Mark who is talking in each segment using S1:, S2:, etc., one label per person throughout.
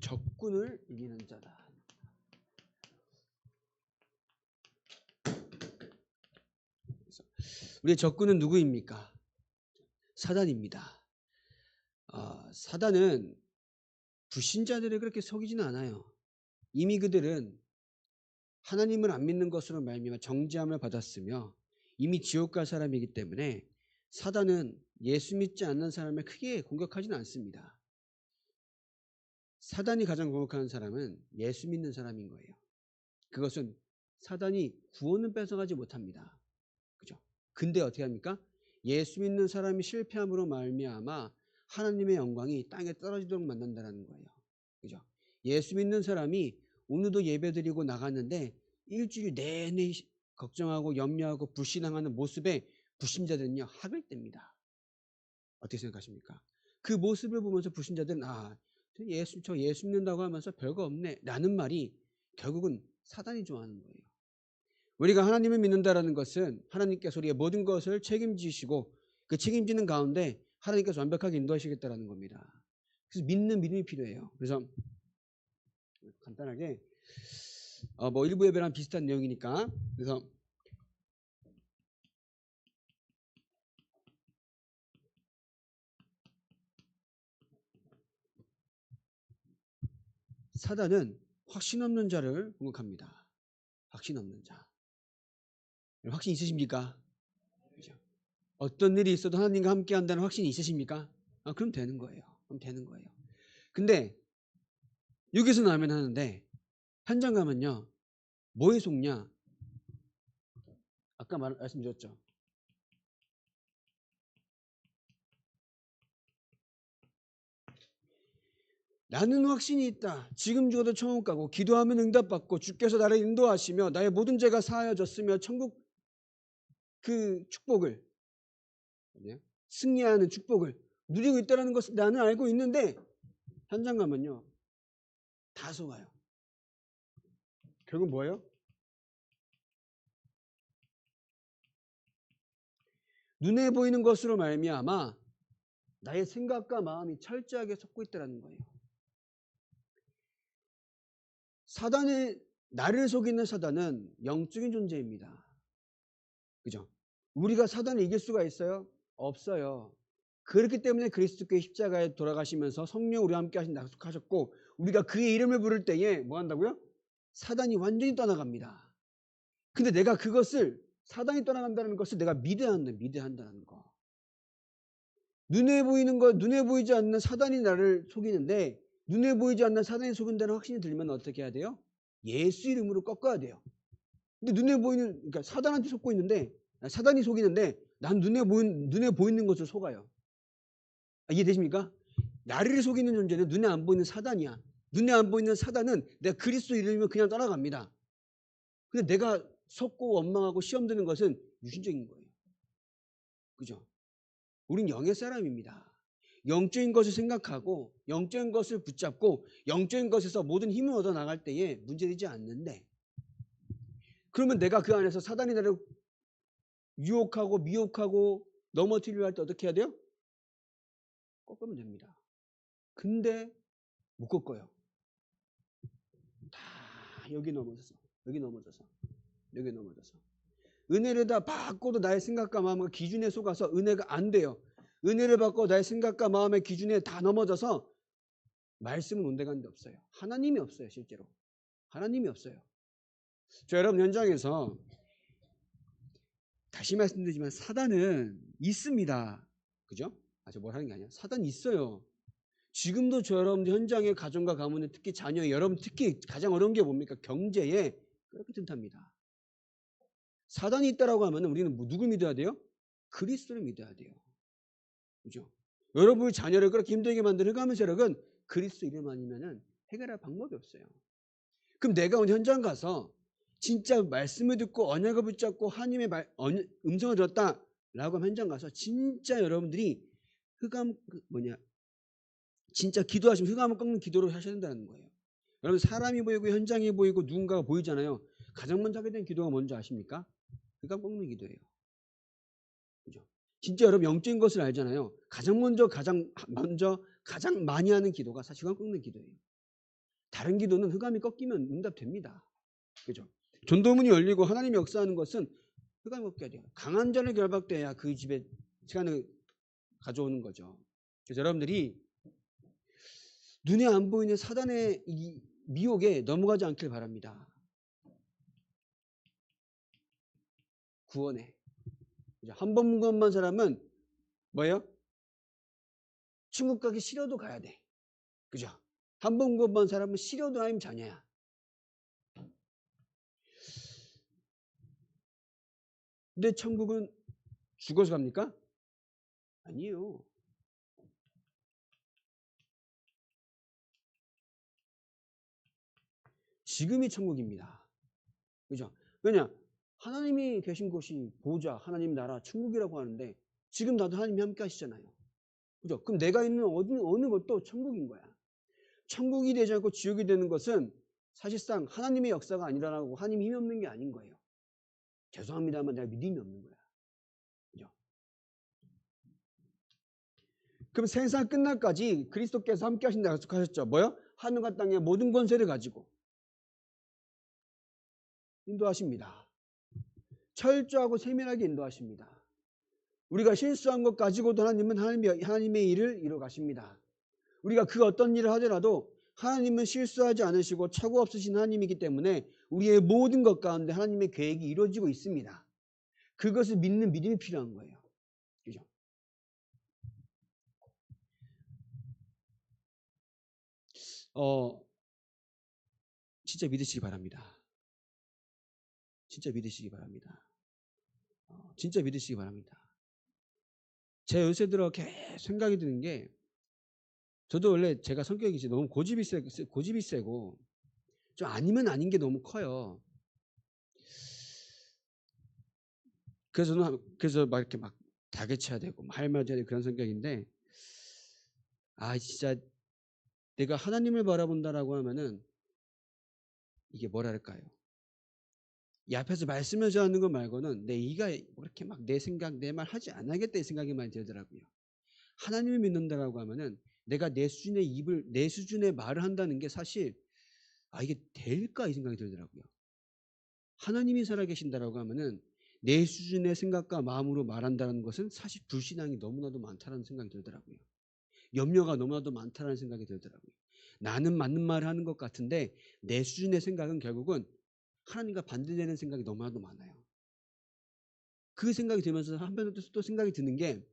S1: 적군을 이기는 자다. 우리의 적군은 누구입니까? 사단입니다. 사단은 불신자들을 그렇게 속이지는 않아요. 이미 그들은 하나님을 안 믿는 것으로 말미암아 정죄함을 받았으며 이미 지옥 갈 사람이기 때문에 사단은 예수 믿지 않는 사람을 크게 공격하지는 않습니다. 사단이 가장 공격하는 사람은 예수 믿는 사람인 거예요. 그것은 사단이 구원은 뺏어가지 못합니다. 그죠? 근데 어떻게 합니까? 예수 믿는 사람이 실패함으로 말미암아 하나님의 영광이 땅에 떨어지도록 만든다는 거예요. 그죠? 예수 믿는 사람이 오늘도 예배드리고 나갔는데 일주일 내내 걱정하고 염려하고 불신앙하는 모습에 불신자들은요 학을 뗍니다. 어떻게 생각하십니까? 그 모습을 보면서 불신자들은 저 예수 믿는다고 하면서 별거 없네 라는 말이 결국은 사단이 좋아하는 거예요. 우리가 하나님을 믿는다라는 것은 하나님께서 우리의 모든 것을 책임지시고 그 책임지는 가운데 하나님께서 완벽하게 인도하시겠다라는 겁니다. 그래서 믿는 믿음이 필요해요. 그래서 간단하게 일부 예배랑 비슷한 내용이니까 그래서 사단은 확신 없는 자를 공격합니다. 확신 없는 자. 확신 있으십니까? 그렇죠? 어떤 일이 있어도 하나님과 함께 한다는 확신이 있으십니까? 그럼 되는 거예요. 그럼 되는 거예요. 근데 여기서 나면 하는데 현장 가면요. 뭐에 속냐? 아까 말씀드렸죠. 나는 확신이 있다. 지금 죽어도 천국 가고 기도하면 응답받고 주께서 나를 인도하시며 나의 모든 죄가 사하여졌으며 천국 그 축복을 승리하는 축복을 누리고 있다는 것을 나는 알고 있는데 현장 가면요. 다 속아요. 결국 뭐예요? 눈에 보이는 것으로 말미암아 나의 생각과 마음이 철저하게 속고 있다는 거예요. 나를 속이는 사단은 영적인 존재입니다. 그죠? 우리가 사단을 이길 수가 있어요? 없어요. 그렇기 때문에 그리스도께 십자가에 돌아가시면서 성령 우리와 함께 하신 약속하셨고 우리가 그의 이름을 부를 때에 뭐 한다고요? 사단이 완전히 떠나갑니다. 근데 내가 그것을 사단이 떠나간다는 것을 내가 믿어야 한다는 거. 눈에 보이는 것, 눈에 보이지 않는 사단이 나를 속이는데 눈에 보이지 않는 사단이 속인다는 확신이 들면 어떻게 해야 돼요? 예수 이름으로 꺾어야 돼요. 근데 그러니까 사단한테 속고 있는데 사단이 속이는데 난 눈에 보이는 것을 속아요. 이해되십니까? 나를 속이는 존재는 눈에 안 보이는 사단이야. 눈에 안 보이는 사단은 내가 그리스도 이름이면 그냥 떠나갑니다. 근데 내가 속고 원망하고 시험 드는 것은 유신적인 거예요. 그죠? 우린 영의 사람입니다. 영적인 것을 생각하고 영적인 것을 붙잡고 영적인 것에서 모든 힘을 얻어 나갈 때에 문제되지 않는데 그러면 내가 그 안에서 사단이 나를 유혹하고 미혹하고 넘어뜨리려 할 때 어떻게 해야 돼요? 꺾으면 됩니다. 근데 못 꺾어요. 다 여기 넘어져서 은혜를 다 받고도 나의 생각과 마음과 기준에 속아서 은혜가 안 돼요. 은혜를 받고 나의 생각과 마음의 기준에 다 넘어져서 말씀은 온데간데 없어요. 하나님이 없어요. 실제로 하나님이 없어요. 저 여러분 현장에서 다시 말씀드리지만 사단은 있습니다. 그죠? 저 뭘 하는 게 아니야. 사단이 있어요. 지금도 저 여러분들 현장의 가정과 가문에 특히 자녀 여러분 특히 가장 어려운 게 뭡니까? 경제에 그렇게 튼탑니다. 사단이 있다라고 하면 우리는 누굴 믿어야 돼요? 그리스도를 믿어야 돼요. 그죠? 여러분의 자녀를 그렇게 힘들게 만드는 흑암의 세력은 그리스도 이름 아니면은 해결할 방법이 없어요. 그럼 내가 오늘 현장 가서 진짜 말씀을 듣고 언약을 붙잡고 하나님의 음성을 들었다라고 하면 현장 가서 진짜 여러분들이 진짜 기도하시면 흑암을 꺾는 기도를 하셔야 된다는 거예요. 여러분 사람이 보이고 현장이 보이고 누군가가 보이잖아요. 가장 먼저 하게 된 기도가 뭔지 아십니까? 흑암 꺾는 기도예요. 그죠? 진짜 여러분 영적인 것을 알잖아요. 가장 먼저 가장 많이 하는 기도가 사실 흑암 꺾는 기도예요. 다른 기도는 흑암이 꺾이면 응답됩니다. 그죠? 전도문이 열리고 하나님이 역사하는 것은 흑암이 꺾여야 돼요. 강한 자를 결박돼야 그 집에 시간을 가져오는 거죠. 그래서 여러분들이 눈에 안 보이는 사단의 이 미혹에 넘어가지 않길 바랍니다. 구원에. 한 번 구원받은 사람은 뭐예요? 천국 가기 싫어도 가야 돼. 그죠? 한 번 구원받은 사람은 싫어도 하나님 자녀야. 근데 천국은 죽어서 갑니까? 아니에요. 지금이 천국입니다. 그죠? 왜냐? 하나님이 계신 곳이 보좌, 하나님 나라, 천국이라고 하는데 지금 나도 하나님이 함께 하시잖아요. 그죠? 그럼 내가 있는 어느 것도 천국인 거야. 천국이 되지 않고 지옥이 되는 것은 사실상 하나님의 역사가 아니라고 하나님이 힘이 없는 게 아닌 거예요. 죄송합니다만 내가 믿음이 없는 거야. 그죠? 그럼 생사 끝날까지 그리스도께서 함께 하신다고 약속하셨죠. 뭐요? 하늘과 땅의 모든 권세를 가지고 인도하십니다. 철저하고 세밀하게 인도하십니다. 우리가 실수한 것 가지고도 하나님은 하나님의 일을 이루어 가십니다. 우리가 그 어떤 일을 하더라도 하나님은 실수하지 않으시고 착오 없으신 하나님이기 때문에 우리의 모든 것 가운데 하나님의 계획이 이루어지고 있습니다. 그것을 믿는 믿음이 필요한 거예요. 그죠? 진짜 믿으시기 바랍니다. 진짜 믿으시기 바랍니다. 진짜 믿으시기 바랍니다. 제 요새 들어 계속 생각이 드는 게 저도 원래 제가 성격이 너무 고집이 세고 좀 아니면 아닌 게 너무 커요. 그래서 막 이렇게 막 다개쳐야 되고 할 말 해야 되고 그런 성격인데 진짜 내가 하나님을 바라본다라고 하면은 이게 뭐랄까요? 이 앞에서 말씀을 전하는 것 말고는 내 이가 그렇게 막 내 생각 내 말 하지 않아야겠다 이 생각이 많이 들더라고요. 하나님을 믿는다라고 하면은 내가 내 수준의 말을 한다는 게 사실 이게 될까 이 생각이 들더라고요. 하나님이 살아계신다라고 하면은 내 수준의 생각과 마음으로 말한다는 것은 사실 불신앙이 너무나도 많다는 생각이 들더라고요. 염려가 너무나도 많다는 생각이 들더라고요. 나는 맞는 말을 하는 것 같은데 내 수준의 생각은 결국은 하나님과 반대되는 생각이 너무나도 많아요. 그 생각이 들면서 한편으로 또 생각이 드는 게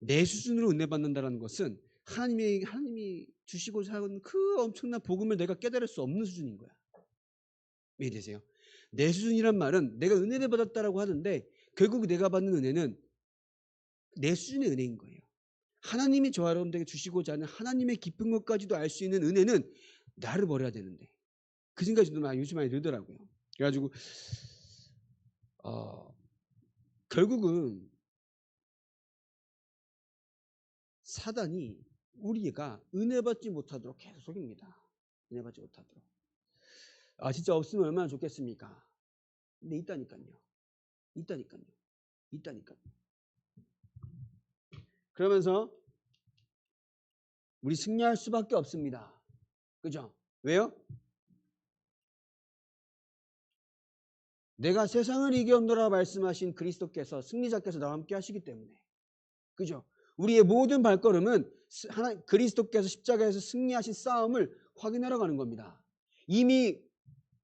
S1: 내 수준으로 은혜 받는다는 것은 하나님이 주시고자 하는 그 엄청난 복음을 내가 깨달을 수 없는 수준인 거야. 이해되세요? 내 수준이란 말은 내가 은혜를 받았다라고 하는데 결국 내가 받는 은혜는 내 수준의 은혜인 거예요. 하나님이 저 여러분들에게 주시고자 하는 하나님의 깊은 것까지도 알 수 있는 은혜는 나를 버려야 되는데 그 생각이 좀 요즘 많이 들더라고요. 그래가지고 결국은 사단이 우리가 은혜 받지 못하도록 계속 속입니다. 은혜 받지 못하도록. 진짜 없으면 얼마나 좋겠습니까? 근데 있다니까요. 그러면서 우리 승리할 수밖에 없습니다. 그죠? 왜요? 내가 세상을 이겨온노라 말씀하신 그리스도께서 승리자께서 나와 함께 하시기 때문에. 그죠? 우리의 모든 발걸음은 그리스도께서 십자가에서 승리하신 싸움을 확인하러 가는 겁니다. 이미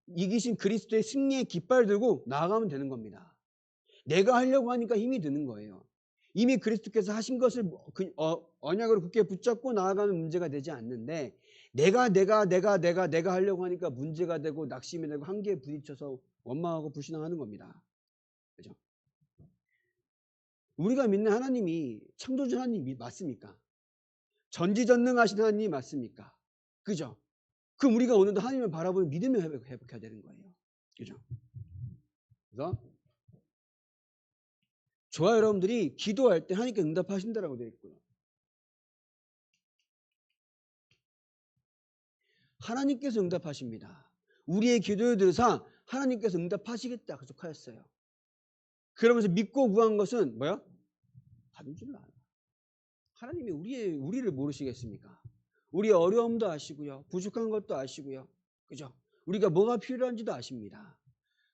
S1: 이기신 그리스도의 승리의 깃발을 들고 나아가면 되는 겁니다. 내가 하려고 하니까 힘이 드는 거예요. 이미 그리스도께서 하신 것을 언약으로 굳게 붙잡고 나아가는 문제가 되지 않는데 내가 하려고 하니까 문제가 되고 낙심이 되고 한계에 부딪혀서 원망하고 불신앙하는 겁니다. 그죠? 우리가 믿는 하나님이 창조주 하나님 맞습니까? 전지전능하신 하나님 맞습니까? 그죠? 그럼 우리가 오늘도 하나님을 바라보는 믿음을 회복해야 되는 거예요. 그죠? 그래서 저와 여러분들이 기도할 때 하나님께 응답하신다라고 되어 있고요. 하나님께서 응답하십니다. 우리의 기도를 들으사 하나님께서 응답하시겠다 약속하였어요. 그러면서 믿고 구한 것은 뭐야? 받은 줄 알아요. 하나님이 우리를 모르시겠습니까? 우리의 어려움도 아시고요. 부족한 것도 아시고요. 그죠? 우리가 뭐가 필요한지도 아십니다.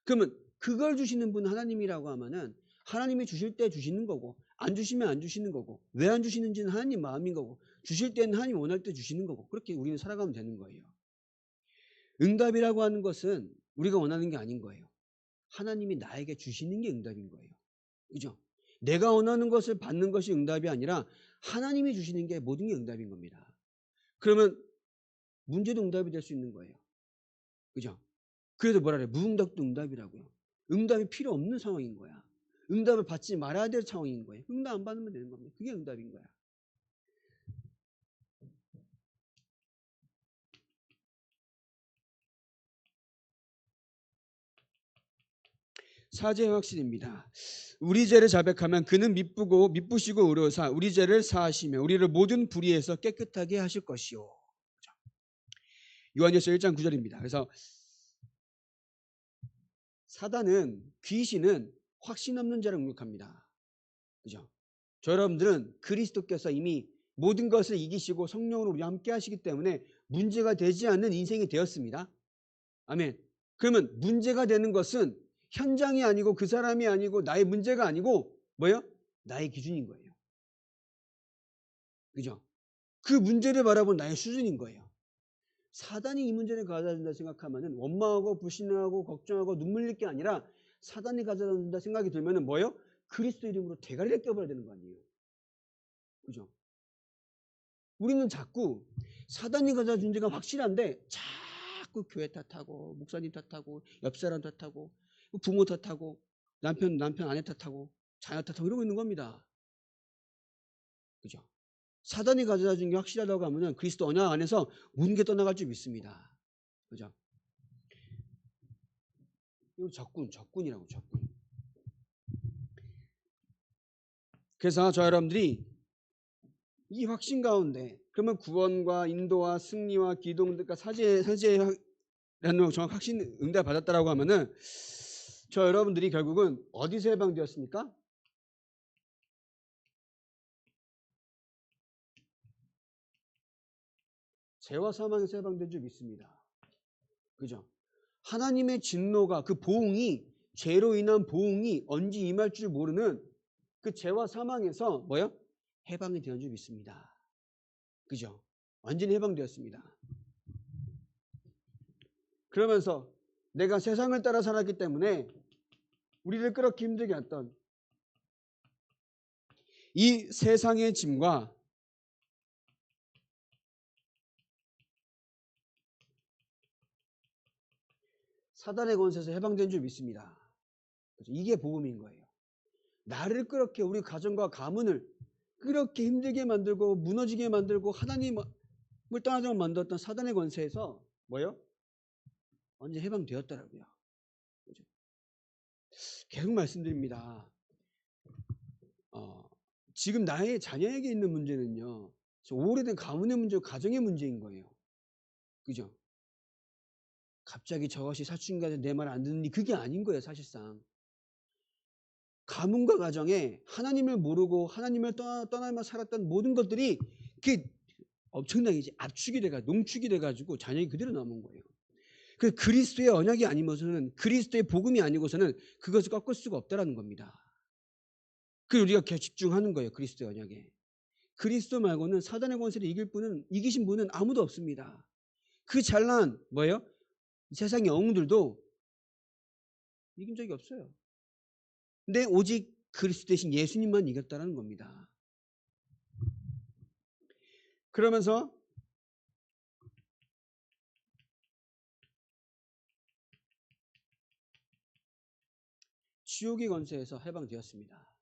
S1: 그러면 그걸 주시는 분 하나님이라고 하면은 하나님이 주실 때 주시는 거고 안 주시면 안 주시는 거고 왜 안 주시는지는 하나님 마음인 거고 주실 때는 하나님 원할 때 주시는 거고 그렇게 우리는 살아가면 되는 거예요. 응답이라고 하는 것은 우리가 원하는 게 아닌 거예요. 하나님이 나에게 주시는 게 응답인 거예요. 그죠? 내가 원하는 것을 받는 것이 응답이 아니라 하나님이 주시는 게 모든 게 응답인 겁니다. 그러면 문제도 응답이 될 수 있는 거예요. 그죠? 그래서 뭐라 그래? 무응답도 응답이라고요. 응답이 필요 없는 상황인 거야. 응답을 받지 말아야 될 상황인 거예요. 응답 안 받으면 되는 겁니다. 그게 응답인 거야. 사죄의 확신입니다. 우리 죄를 자백하면 그는 미쁘시고 의로사 우리 죄를 사하시며 우리를 모든 불의에서 깨끗하게 하실 것이요. 요한일서 1장 9절입니다. 그래서 사단은 귀신은 확신 없는 자를 공격합니다. 그죠? 저 여러분들은 그리스도께서 이미 모든 것을 이기시고 성령으로 우리와 함께 하시기 때문에 문제가 되지 않는 인생이 되었습니다. 아멘. 그러면 문제가 되는 것은 현장이 아니고 그 사람이 아니고 나의 문제가 아니고 뭐예요? 나의 기준인 거예요. 그죠? 그 문제를 바라본 나의 수준인 거예요. 사단이 이 문제를 가져다 준다 생각하면은 원망하고 불신하고 걱정하고 눈물 흘릴 게 아니라 사단이 가져다 준다 생각이 들면은 뭐예요? 그리스도 이름으로 대가리를 껴버려야 되는 거 아니에요. 그죠? 우리는 자꾸 사단이 가져다 준 지가 확실한데 자꾸 교회 탓하고 목사님 탓하고 옆 사람 탓하고 부모 탓하고 남편 아내 탓하고 자녀 탓하고 이러고 있는 겁니다. 그죠? 사단이 가져다 준 게 확실하다고 하면은 그리스도 언약 안에서 모든 게 떠나갈 줄 믿습니다. 그죠? 이거 적군이라고 적군. 그래서 저 여러분들이 이 확신 가운데 그러면 구원과 인도와 승리와 기동 그러니까 사제라는 정확 확신 응답 받았다라고 하면은 저 여러분들이 결국은 어디서 해방되었습니까? 죄와 사망에서 해방된 줄 믿습니다. 그죠? 하나님의 진노가 그 보응이 죄로 인한 보응이 언제 임할 줄 모르는 그 죄와 사망에서 뭐요? 해방이 되는 줄 믿습니다. 그죠? 완전히 해방되었습니다. 그러면서 내가 세상을 따라 살았기 때문에 우리를 그렇게 힘들게 했던 이 세상의 짐과 사단의 권세에서 해방된 줄 믿습니다. 이게 복음인 거예요. 나를 그렇게 우리 가정과 가문을 그렇게 힘들게 만들고 무너지게 만들고 하나님을 떠나게 만들었던 사단의 권세에서 뭐예요? 언제 해방되었더라고요. 그죠? 계속 말씀드립니다. 지금 나의 자녀에게 있는 문제는요. 오래된 가문의 문제고 가정의 문제인 거예요. 그죠? 갑자기 저것이 사춘기가 내 말 안 듣니 그게 아닌 거예요. 사실상. 가문과 가정에 하나님을 모르고 하나님을 떠나며 살았던 모든 것들이 그 엄청나게 이제 압축이 돼가지고 농축이 돼가지고 자녀이 그대로 남은 거예요. 그 그리스도의 언약이 아니면서는 그리스도의 복음이 아니고서는 그것을 꺾을 수가 없다라는 겁니다. 그 우리가 집중하는 거예요. 그리스도의 언약에. 그리스도 말고는 사단의 권세를 이기신 분은 아무도 없습니다. 그 잘난 뭐예요? 세상의 영웅들도 이긴 적이 없어요. 근데 오직 그리스도 대신 예수님만 이겼다는 겁니다. 그러면서 지옥의 권세에서 해방되었습니다.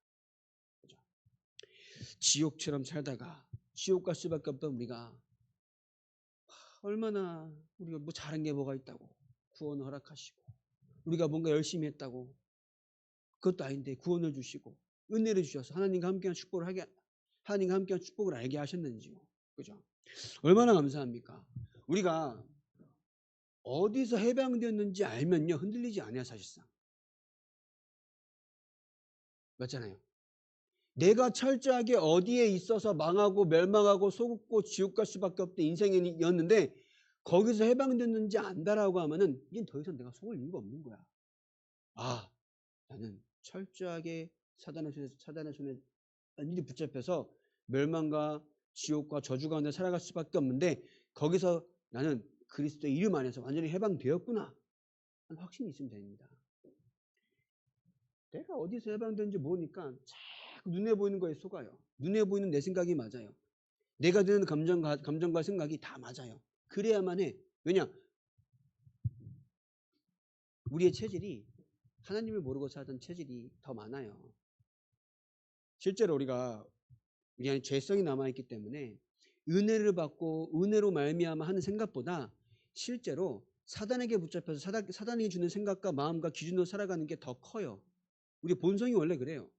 S1: 그렇죠? 지옥처럼 살다가 지옥 갈 수밖에 없던 우리가 얼마나 우리가 뭐 잘한 게 뭐가 있다고 구원을 허락하시고 우리가 뭔가 열심히 했다고 그것도 아닌데 구원을 주시고 은혜를 주셔서 하나님과 함께한 축복을 알게 하셨는지요. 그죠? 얼마나 감사합니까? 우리가 어디서 해방되었는지 알면요 흔들리지 않아요. 사실상 맞잖아요. 내가 철저하게 어디에 있어서 망하고 멸망하고 속고 지옥 갈 수밖에 없던 인생이었는데 거기서 해방됐는지 안다라고 하면은 이젠 더 이상 내가 속을 이유가 없는 거야. 아, 나는 철저하게 사단의 손에 완전히 붙잡혀서 멸망과 지옥과 저주 가운데 살아갈 수밖에 없는데 거기서 나는 그리스도의 이름 안에서 완전히 해방되었구나 하는 확신이 있으면 됩니다. 내가 어디서 해방되는지 모르니까 자꾸 눈에 보이는 거에 속아요. 눈에 보이는 내 생각이 맞아요. 내가 드는 감정과 생각이 다 맞아요. 그래야만 해. 왜냐? 우리의 체질이 하나님을 모르고 살던 체질이 더 많아요. 실제로 우리 안에 죄성이 남아있기 때문에 은혜를 받고 은혜로 말미암아 하는 생각보다 실제로 사단에게 붙잡혀서 사단이 주는 생각과 마음과 기준으로 살아가는 게 더 커요. 우리 본성이 원래 그래요.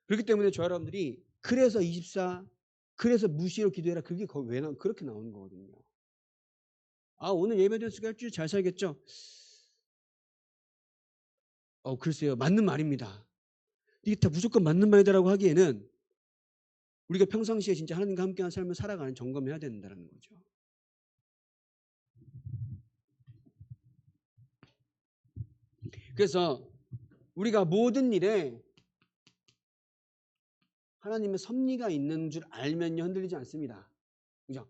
S1: 그렇기 때문에 저 여러분들이 그래서 24 그래서 무시로 기도해라 그게 왜 그렇게 나오는 거거든요. 아, 오늘 예배드린 수가 일주일 잘 살겠죠? 글쎄요. 맞는 말입니다. 이게 다 무조건 맞는 말이다라고 하기에는 우리가 평상시에 진짜 하나님과 함께한 삶을 살아가는 점검을 해야 된다는 거죠. 그래서 우리가 모든 일에 하나님의 섭리가 있는 줄 알면요 흔들리지 않습니다. 그죠?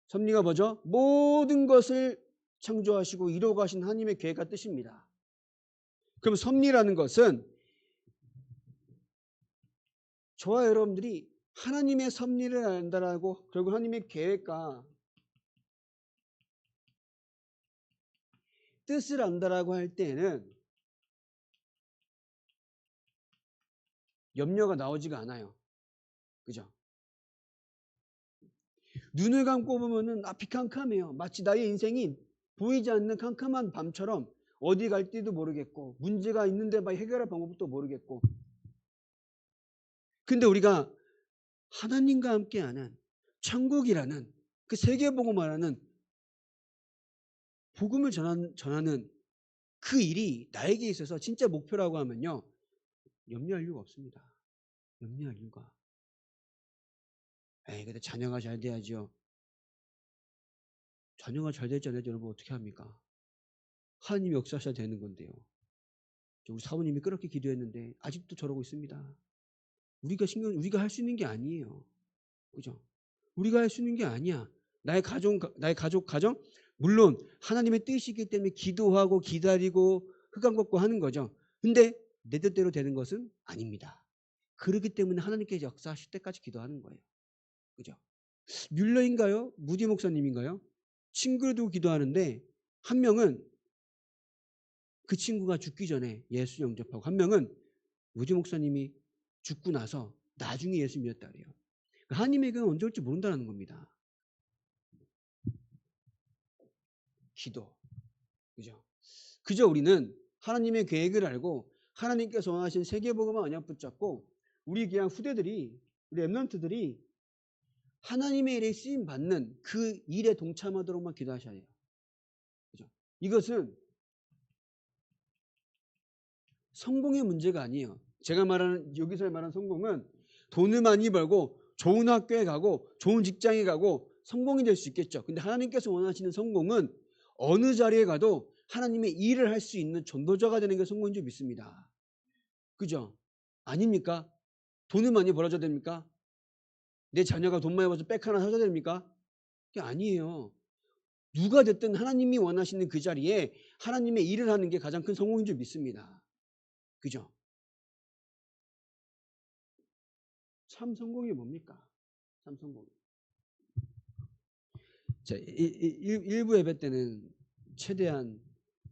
S1: 섭리가 뭐죠? 모든 것을 창조하시고 이루어가신 하나님의 계획과 뜻입니다. 그럼 섭리라는 것은 저와 여러분들이 하나님의 섭리를 안다라고 결국 하나님의 계획과 뜻을 안다라고 할 때에는 염려가 나오지가 않아요. 그죠? 눈을 감고 보면은 앞이 캄캄해요. 마치 나의 인생이 보이지 않는 캄캄한 밤처럼 어디 갈지도 모르겠고 문제가 있는데 막 해결할 방법도 모르겠고. 근데 우리가 하나님과 함께하는 천국이라는 그 세계복음화라는 복음을 전하는 그 일이 나에게 있어서 진짜 목표라고 하면요 염려할 이유가 없습니다. 염려할 이유가. 근데 자녀가 잘 돼야죠. 자녀가 잘 될지 안 될지 여러분 어떻게 합니까? 하나님이 역사하셔야 되는 건데요. 우리 사모님이 그렇게 기도했는데 아직도 저러고 있습니다. 우리가 할 수 있는 게 아니에요. 그죠? 우리가 할 수 있는 게 아니야. 나의 가정, 물론 하나님의 뜻이기 때문에 기도하고 기다리고 흑암 걷고 하는 거죠. 근데 내 뜻대로 되는 것은 아닙니다. 그렇기 때문에 하나님께서 역사하실 때까지 기도하는 거예요. 그죠? 뮬러인가요? 무디 목사님인가요? 친구를 두고 기도하는데 한 명은 그 친구가 죽기 전에 예수 영접하고 한 명은 무디 목사님이 죽고 나서 나중에 예수 믿었다 그래요. 하나님에게는 언제 올지 모른다는 겁니다. 기도. 그죠? 그저 우리는 하나님의 계획을 알고 하나님께서 원하신 세계복음을 언약 붙잡고 우리 그냥 후대들이 우리 랩런트들이 하나님의 일에 쓰임 받는 그 일에 동참하도록만 기도하셔야 해요. 그죠? 이것은 성공의 문제가 아니에요. 제가 여기서 말하는 성공은 돈을 많이 벌고 좋은 학교에 가고 좋은 직장에 가고 성공이 될 수 있겠죠. 근데 하나님께서 원하시는 성공은 어느 자리에 가도 하나님의 일을 할 수 있는 전도자가 되는 게 성공인 줄 믿습니다. 그죠? 아닙니까? 돈을 많이 벌어줘야 됩니까? 내 자녀가 돈 많이 벌어서 백 하나 사줘야 됩니까? 그게 아니에요. 누가 됐든 하나님이 원하시는 그 자리에 하나님의 일을 하는 게 가장 큰 성공인 줄 믿습니다. 그죠? 참 성공이 뭡니까? 참 성공. 자, 1부 예배 때는 최대한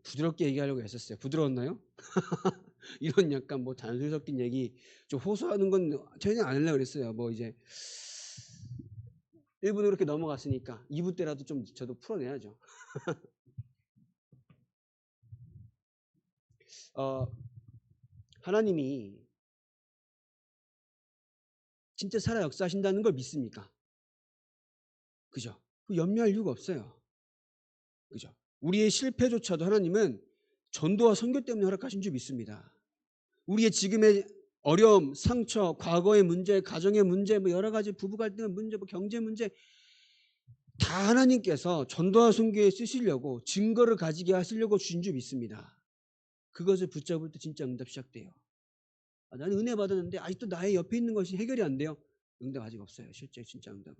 S1: 부드럽게 얘기하려고 했었어요. 부드러웠나요? 이런 약간 뭐 단술 섞인 얘기 좀 호소하는 건 전혀 안 하려고 그랬어요. 뭐 이제 1부는 그렇게 넘어갔으니까 2부 때라도 좀 저도 풀어내야죠. 하나님이 진짜 살아 역사하신다는 걸 믿습니까? 그죠? 염려할 이유가 없어요. 그죠? 우리의 실패조차도 하나님은 전도와 선교 때문에 허락하신 줄 믿습니다. 우리의 지금의 어려움, 상처, 과거의 문제, 가정의 문제, 뭐 여러 가지 부부 갈등의 문제, 뭐 경제 문제 다 하나님께서 전도와 선교에 쓰시려고 증거를 가지게 하시려고 주신 줄 믿습니다. 그것을 붙잡을 때 진짜 응답 시작돼요. 나는 은혜 받았는데 아직도 나의 옆에 있는 것이 해결이 안 돼요. 응답 아직 없어요. 실제 진짜 응답은.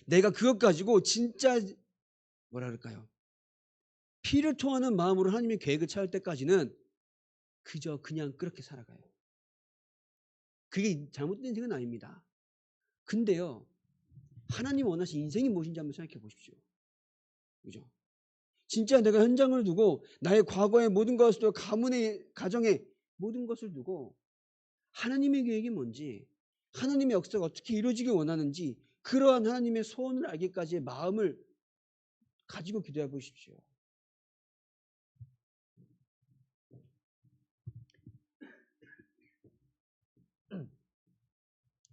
S1: 내가 그것 가지고 진짜 뭐라 그럴까요? 피를 토하는 마음으로 하나님의 계획을 찾을 때까지는 그저 그냥 그렇게 살아가요. 그게 잘못된 인생은 아닙니다. 근데요, 하나님 원하신 인생이 무엇인지 한번 생각해 보십시오. 그죠? 진짜 내가 현장을 두고 나의 과거의 모든 것을, 가문의 가정의 모든 것을 두고 하나님의 계획이 뭔지, 하나님의 역사가 어떻게 이루어지길 원하는지 그러한 하나님의 소원을 알기까지의 마음을 가지고 기도해 보십시오.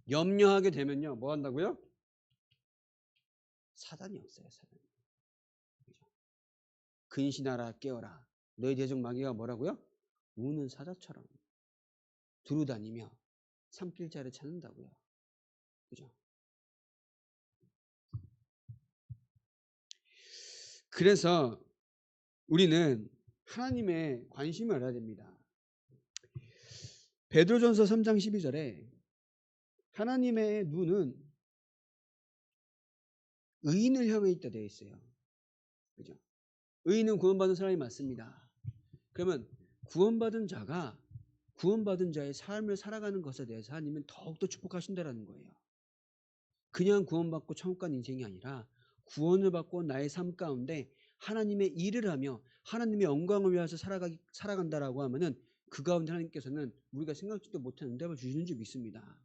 S1: 염려하게 되면요, 뭐 한다고요? 사단이 없어요. 사단이. 그죠? 근신하라 깨어라. 너희 대적 마귀가 뭐라고요? 우는 사자처럼 두루다니며 삼킬 자를 찾는다고요. 그죠? 그래서 우리는 하나님의 관심을 알아야 됩니다. 베드로전서 3장 12절에 하나님의 눈은 의인을 향해 있다 되어 있어요. 그죠? 의인은 구원받은 사람이 맞습니다. 그러면 구원받은 자가 구원받은 자의 삶을 살아가는 것에 대해서 하나님은 더욱더 축복하신다는 거예요. 그냥 구원받고 천국 간 인생이 아니라 구원을 받고 나의 삶 가운데 하나님의 일을 하며 하나님의 영광을 위해서 살아간다라고 하면은 그 가운데 하나님께서는 우리가 생각지도 못한 응답을 주시는 줄 믿습니다.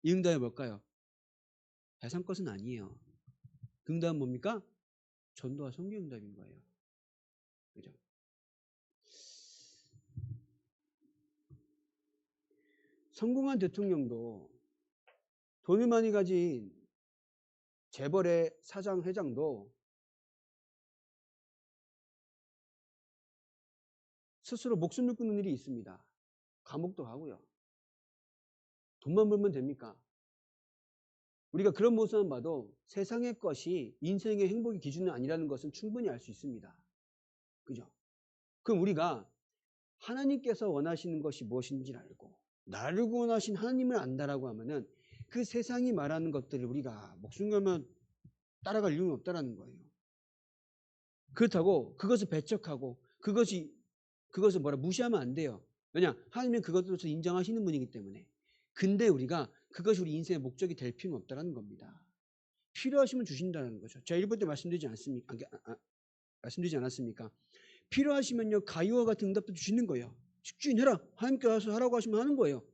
S1: 이 응답이 뭘까요? 세상 것은 아니에요. 그 응답은 뭡니까? 전도와 선교 응답인 거예요. 그죠? 성공한 대통령도 돈을 많이 가진 재벌의 사장, 회장도 스스로 목숨을 끊는 일이 있습니다. 감옥도 가고요. 돈만 벌면 됩니까? 우리가 그런 모습만 봐도 세상의 것이 인생의 행복의 기준은 아니라는 것은 충분히 알 수 있습니다. 그죠? 그럼 우리가 하나님께서 원하시는 것이 무엇인지를 알고 나를 구원하신 하나님을 안다라고 하면은 그 세상이 말하는 것들을 우리가 목숨 걸면 따라갈 이유는 없다라는 거예요. 그렇다고 그것을 배척하고 그것을 무시하면 안 돼요. 왜냐? 하나님은 그것으로서 인정하시는 분이기 때문에. 근데 우리가 그것이 우리 인생의 목적이 될 필요는 없다는 겁니다. 필요하시면 주신다는 거죠. 제가 1번 때 말씀드리지 않았습니까? 필요하시면요, 가이와 같은 응답도 주시는 거예요. 식주인 해라. 하나님께서 하라고 하시면 하는 거예요.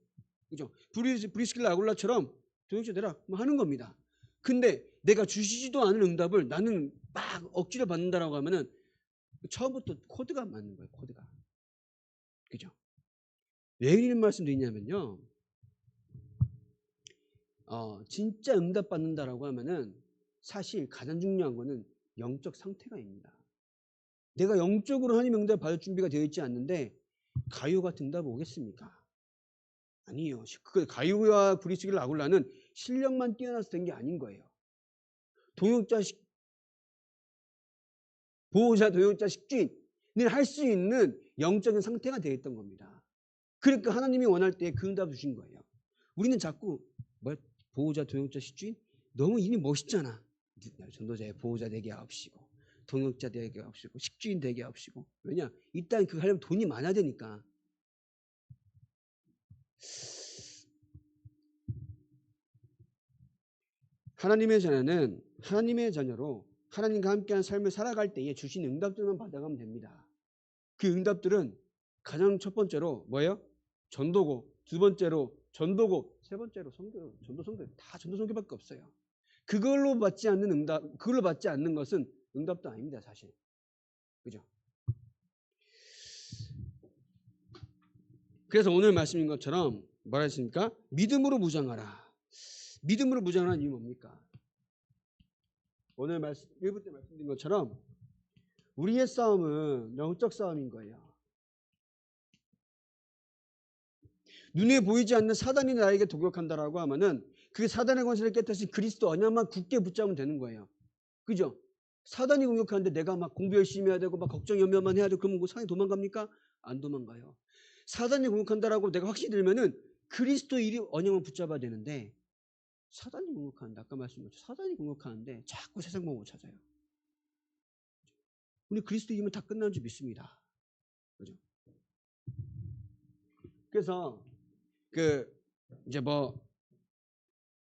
S1: 그죠? 브리스길라 아굴라처럼 동역자 되라. 뭐 하는 겁니다. 근데 내가 주시지도 않은 응답을 나는 막 억지로 받는다라고 하면은 처음부터 코드가 안 맞는 거예요. 코드가. 그죠? 왜 이런 말씀 드리냐면요. 진짜 응답 받는다라고 하면은 사실 가장 중요한 거는 영적 상태가입니다. 내가 영적으로 하나님 응답 받을 준비가 되어 있지 않는데 가요 같은 응답 오겠습니까? 아니에요. 그 가요와 브리스길 아굴라는 실력만 뛰어나서 된 게 아닌 거예요. 보호자, 동역자, 식주인은 할 수 있는 영적인 상태가 되어 있던 겁니다. 그러니까 하나님이 원할 때 그 응답 주신 거예요. 우리는 자꾸 보호자, 동역자, 식주인 너무 이미 멋있잖아. 전도자의 보호자 되게 하옵시고 동역자 되게 하옵시고 식주인 되게 하옵시고. 왜냐? 일단 그거 하려면 돈이 많아야 되니까. 하나님의 자녀는 하나님의 자녀로 하나님과 함께한 삶을 살아갈 때에 주신 응답들만 받아가면 됩니다. 그 응답들은 가장 첫 번째로 뭐예요? 전도고, 두 번째로 전도고, 세 번째로 선교, 전도 선교 다 전도 선교밖에 없어요. 그걸로 받지 않는 것은 응답도 아닙니다, 사실. 그죠? 그래서 오늘 말씀인 것처럼 뭐라 했습니까? 믿음으로 무장하라. 믿음으로 무장하라는 이유 뭡니까? 오늘 1부 때 말씀드린 것처럼 우리의 싸움은 영적 싸움인 거예요. 눈에 보이지 않는 사단이 나에게 도격한다라고 하면은 그 사단의 권세를 깨뜨린 그리스도 언약만 굳게 붙잡으면 되는 거예요. 그죠? 사단이 공격하는데 내가 막 공부 열심히 해야 되고 막 걱정 염려만 해야 되고 그러면 뭐 사단이 도망갑니까? 안 도망가요. 사단이 공격한다라고 내가 확신이 들면은 그리스도 의 언약만 붙잡아야 되는데 사단이 공격하는데 아까 말씀드렸죠. 사단이 공격하는데 자꾸 세상 방법을 찾아요. 우리 그리스도 이기면 다 끝난 줄 믿습니다. 그죠? 그래서 이제 뭐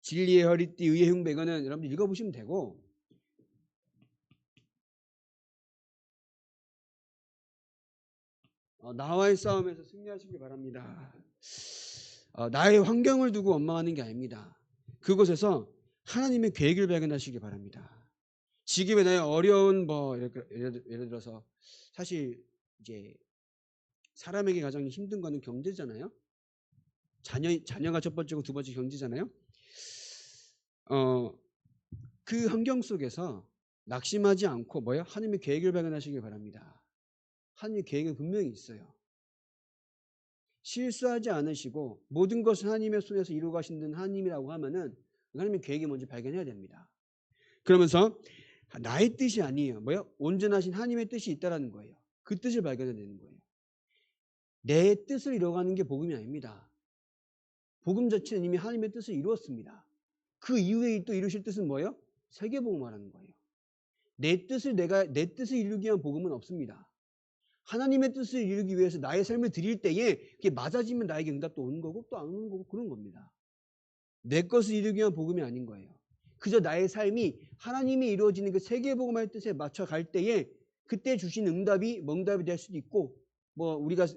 S1: 진리의 허리띠 의의 흉배거는 여러분들 읽어보시면 되고 나와의 싸움에서 승리하시기 바랍니다. 나의 환경을 두고 원망하는 게 아닙니다. 그곳에서 하나님의 계획을 발견하시기 바랍니다. 지금의 나의 어려운 예를 들어서 사실 이제 사람에게 가장 힘든 거는 경제잖아요. 자녀가 첫 번째고 두 번째 경제잖아요. 그 환경 속에서 낙심하지 않고 하나님의 계획을 발견하시길 바랍니다. 하나님의 계획은 분명히 있어요. 실수하지 않으시고 모든 것을 하나님의 손에서 이루어 가신다는 하나님이라고 하면은 하나님의 계획이 뭔지 발견해야 됩니다. 그러면서 나의 뜻이 아니에요. 온전하신 하나님의 뜻이 있다라는 거예요. 그 뜻을 발견해야 되는 거예요. 내 뜻을 이뤄가는 게 복음이 아닙니다. 복음 자체는 이미 하나님의 뜻을 이루었습니다. 그 이후에 또 이루실 뜻은 뭐예요? 세계복음화라는 거예요. 내 뜻을 이루기 위한 복음은 없습니다. 하나님의 뜻을 이루기 위해서 나의 삶을 드릴 때에 그게 맞아지면 나에게 응답도 오는 거고 또 안 오는 거고 그런 겁니다. 내 것을 이루기 위한 복음이 아닌 거예요. 그저 나의 삶이 하나님이 이루어지는 그 세계복음화의 뜻에 맞춰 갈 때에 그때 주신 응답이 응답이 될 수도 있고 우리가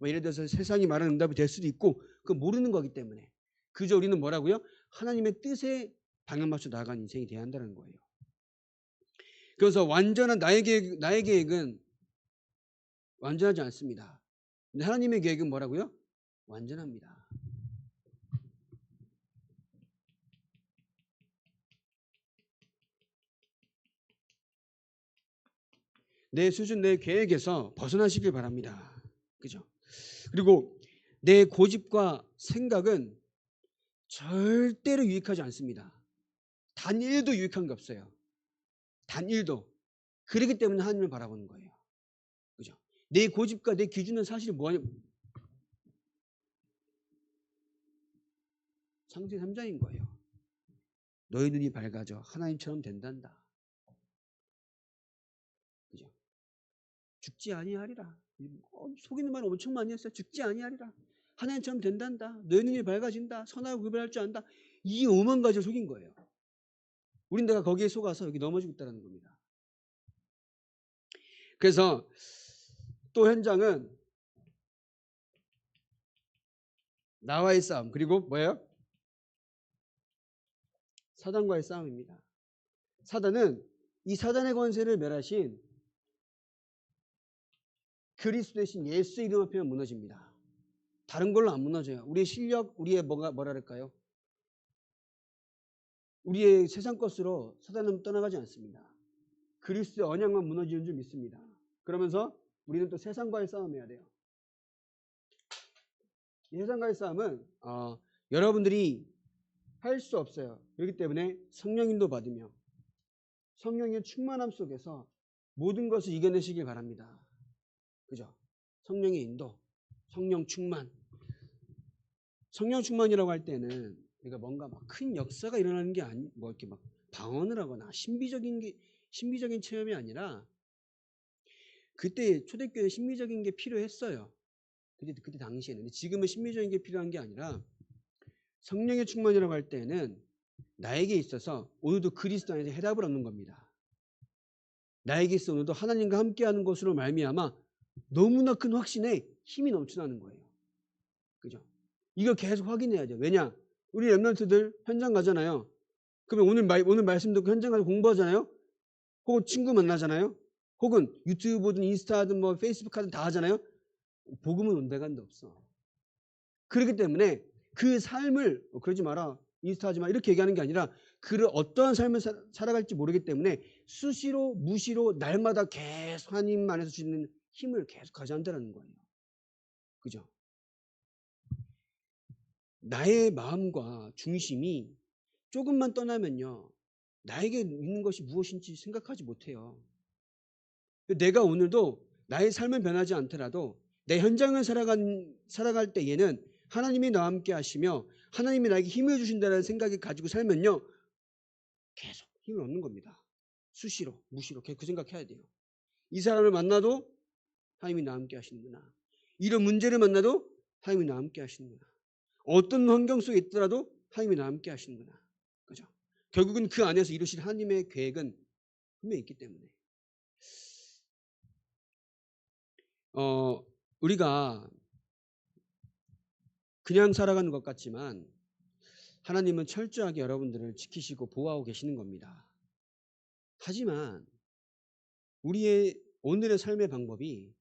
S1: 예를 들어서 세상이 말하는 응답이 될 수도 있고 그거 모르는 거기 때문에 그저 우리는 뭐라고요? 하나님의 뜻에 방향 맞춰 나아가는 인생이 돼야 한다는 거예요. 그래서 완전한 나의 계획은 완전하지 않습니다. 근데 하나님의 계획은 뭐라고요? 완전합니다. 내 수준, 내 계획에서 벗어나시길 바랍니다. 그죠? 그리고 내 고집과 생각은 절대로 유익하지 않습니다. 단 1도 유익한 게 없어요. 단 1도. 그렇기 때문에 하나님을 바라보는 거예요. 그죠? 내 고집과 내 기준은 사실 뭐냐? 창세기 3장인 거예요. 너희 눈이 밝아져 하나님처럼 된단다. 그죠? 죽지 아니하리라. 속이는 말 엄청 많이 했어요. 죽지 아니하리라. 하나님처럼 된단다. 너희 눈이 밝아진다. 선하고 구별할 줄 안다. 이 5만 가지를 속인 거예요. 우린 내가 거기에 속아서 여기 넘어지고 있다는 겁니다. 그래서 또 현장은 나와의 싸움 그리고 뭐예요? 사단과의 싸움입니다. 사단은 이 사단의 권세를 멸하신 그리스도 대신 예수 이름 앞에만 무너집니다. 다른 걸로 안 무너져요. 우리의 실력, 우리의 뭐랄까요? 우리의 세상 것으로 사단은 떠나가지 않습니다. 그리스도의 언약만 무너지는 줄 믿습니다. 그러면서 우리는 또 세상과의 싸움해야 돼요. 이 세상과의 싸움은 여러분들이 할 수 없어요. 그렇기 때문에 성령인도 받으며 성령의 충만함 속에서 모든 것을 이겨내시길 바랍니다. 그죠? 성령의 인도, 성령 충만. 성령 충만이라고 할 때는 우리가 뭔가 막 큰 역사가 일어나는 게 아니, 이렇게 막 방언을 하거나 신비적인 체험이 아니라 그때 초대교회는 신비적인 게 필요했어요. 그때 당시에는. 지금은 신비적인 게 필요한 게 아니라 성령의 충만이라고 할 때는 나에게 있어서 오늘도 그리스도 안에서 해답을 얻는 겁니다. 나에게 있어 오늘도 하나님과 함께하는 것으로 말미암아 너무나 큰 확신에 힘이 넘쳐나는 거예요. 그죠? 이거 계속 확인해야 돼요. 왜냐? 우리 랩런트들 현장 가잖아요. 그러면 오늘 말씀 듣고 현장 가서 공부하잖아요. 혹은 친구 만나잖아요. 혹은 유튜브든 인스타든 페이스북 하든 다 하잖아요. 복음은 온데간데 없어. 그렇기 때문에 그 삶을 그러지 마라, 인스타 하지 마 이렇게 얘기하는 게 아니라 어떠한 삶을 살아갈지 모르기 때문에 수시로 무시로 날마다 계속 하나님 안에서 주시는 힘을 계속 가져야 한다는 거예요. 그죠? 나의 마음과 중심이 조금만 떠나면요, 나에게 있는 것이 무엇인지 생각하지 못해요. 내가 오늘도 나의 삶은 변하지 않더라도 내 현장을 살아갈 때에는 하나님이 나와 함께 하시며 하나님이 나에게 힘을 주신다는 생각을 가지고 살면요, 계속 힘을 얻는 겁니다. 수시로 무시로 그 생각해야 돼요. 이 사람을 만나도 하나님이 나와 함께 하시는구나. 이런 문제를 만나도 하나님이 나와 함께 하시는구나. 어떤 환경 속에 있더라도 하나님이 나와 함께 하시는구나. 그죠? 결국은 그 안에서 이루실 하나님의 계획은 분명히 있기 때문에 우리가 그냥 살아가는 것 같지만 하나님은 철저하게 여러분들을 지키시고 보호하고 계시는 겁니다. 하지만 우리의 오늘의 삶의 방법이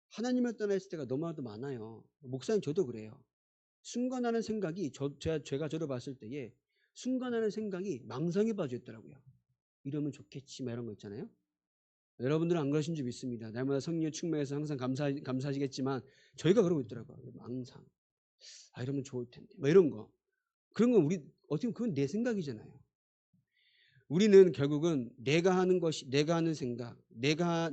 S1: 하나님을 떠났을 때가 너무나도 많아요. 목사님 저도 그래요. 순간하는 생각이 제가 저를 봤을 때에 순간하는 생각이 망상에 빠져 있더라고요. 이러면 좋겠지 막 이런 거 있잖아요. 여러분들은 안 그러신 줄 믿습니다. 날마다 성령의 충만해서 항상 감사하시겠지만 저희가 그러고 있더라고요. 망상. 이러면 좋을 텐데. 뭐 이런 거. 그런 건 우리 어떻게 보면 그건 내 생각이잖아요. 우리는 결국은 내가 하는 생각, 내가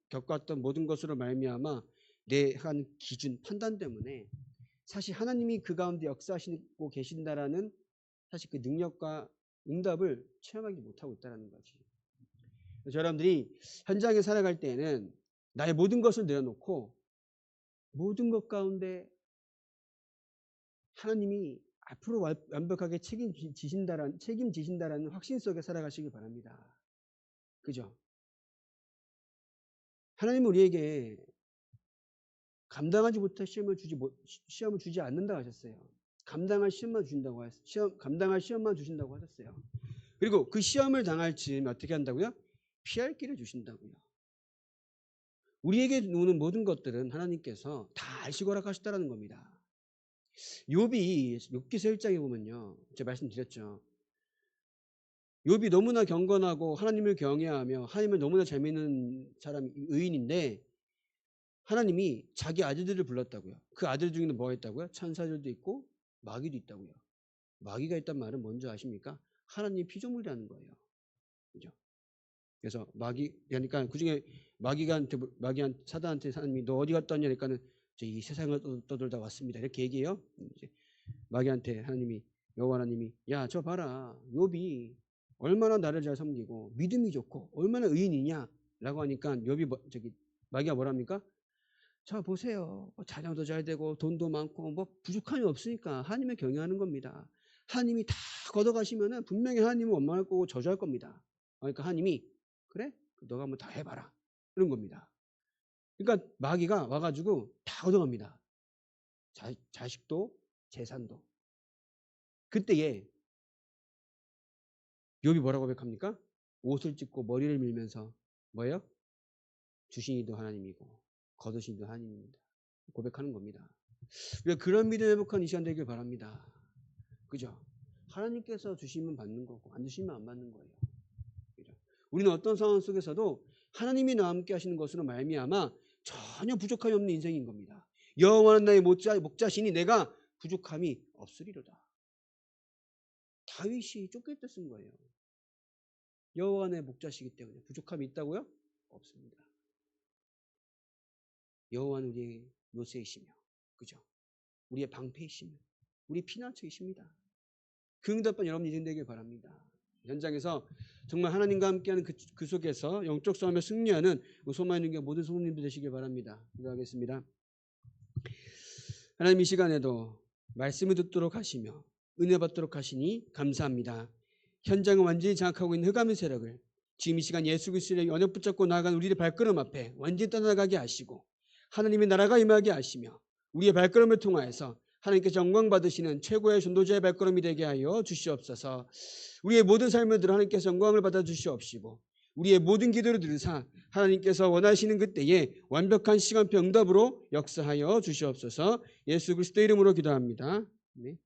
S1: 겪었던 모든 것으로 말미암아 내 한 기준, 판단 때문에 사실 하나님이 그 가운데 역사하시고 계신다라는 사실 그 능력과 응답을 체험하지 못하고 있다는 거지. 그래서 여러분들이 현장에 살아갈 때에는 나의 모든 것을 내려놓고 모든 것 가운데 하나님이 앞으로 완벽하게 책임지신다라는 확신 속에 살아가시기 바랍니다. 그죠? 하나님은 우리에게 감당하지 못할 시험을 주지 않는다고 하셨어요. 감당할 시험만 주신다고 하셨어요. 그리고 그 시험을 당할 즈음에 어떻게 한다고요? 피할 길을 주신다고요. 우리에게 오는 모든 것들은 하나님께서 다 아시고 허락하셨다는 겁니다. 욥기서 1장에 보면요, 제가 말씀드렸죠. 욥이 너무나 경건하고 하나님을 경외하며 하나님을 너무나 잘 믿는 사람, 의인인데 하나님이 자기 아들들을 불렀다고요. 그 아들 중에는 뭐가 있다고요? 천사들도 있고 마귀도 있다고요. 마귀가 있단 말은 뭔지 아십니까? 하나님 피조물이라는 거예요. 그죠? 그래서 그러니까 그중에 사단한테 하나님이 너 어디 갔다 왔냐 그러니까는 이 세상을 떠돌다 왔습니다. 이렇게 얘기해요. 이제 마귀한테 하나님이, 여호와 하나님이, 야, 저 봐라, 욥이 얼마나 나를 잘 섬기고 믿음이 좋고 얼마나 의인이냐라고 하니까 마귀가 뭐랍니까? 자 보세요, 자녀도 잘 되고 돈도 많고 뭐 부족함이 없으니까 하나님을 경외하는 겁니다. 하나님이 다 걷어가시면은 분명히 하나님은 원망할 거고 저주할 겁니다. 그러니까 하나님이 그래? 너가 한번 다 해봐라 그런 겁니다. 그러니까 마귀가 와가지고 다 걷어갑니다. 자식도 재산도. 그때에 욥이 뭐라고 고백합니까? 옷을 찢고 머리를 밀면서 뭐예요? 주신 이도 하나님이고 거두신 이도 하나님입니다. 고백하는 겁니다. 우리가 그런 믿음 회복한 이 시간 되길 바랍니다. 그죠? 하나님께서 주시면 받는 거고 안 주시면 안 받는 거예요. 그죠? 우리는 어떤 상황 속에서도 하나님이 나와 함께 하시는 것으로 말미암아 전혀 부족함이 없는 인생인 겁니다. 여호와는 나의 목자시니 내가 부족함이 없으리로다. 다윗이 쫓길 때 쓴 거예요. 여호와가 내 목자시기 때문에 부족함이 있다고요? 없습니다. 여호와는 우리의 요새이시며, 그죠? 우리의 방패이시며, 우리 피난처이십니다. 그 응답받은 여러분 인생 되길 바랍니다. 현장에서 정말 하나님과 함께하는 그 속에서 영적 싸움에 승리하는 소망 있는 모든 성도님들 되시길 바랍니다. 기도하겠습니다. 하나님, 이 시간에도 말씀을 듣도록 하시며 은혜 받도록 하시니 감사합니다. 현장을 완전히 장악하고 있는 흑암의 세력을 지금 이 시간 예수 그리스도의 언약 붙잡고 나아가는 우리의 발걸음 앞에 완전히 떠나가게 하시고 하나님의 나라가 임하게 하시며 우리의 발걸음을 통하여서 하나님께서 영광 받으시는 최고의 전도자의 발걸음이 되게 하여 주시옵소서. 우리의 모든 삶을 들어 하나님께서 영광을 받아 주시옵시고 우리의 모든 기도를 들으사 하나님께서 원하시는 그때에 완벽한 시간표 응답으로 역사하여 주시옵소서. 예수 그리스도의 이름으로 기도합니다. 네.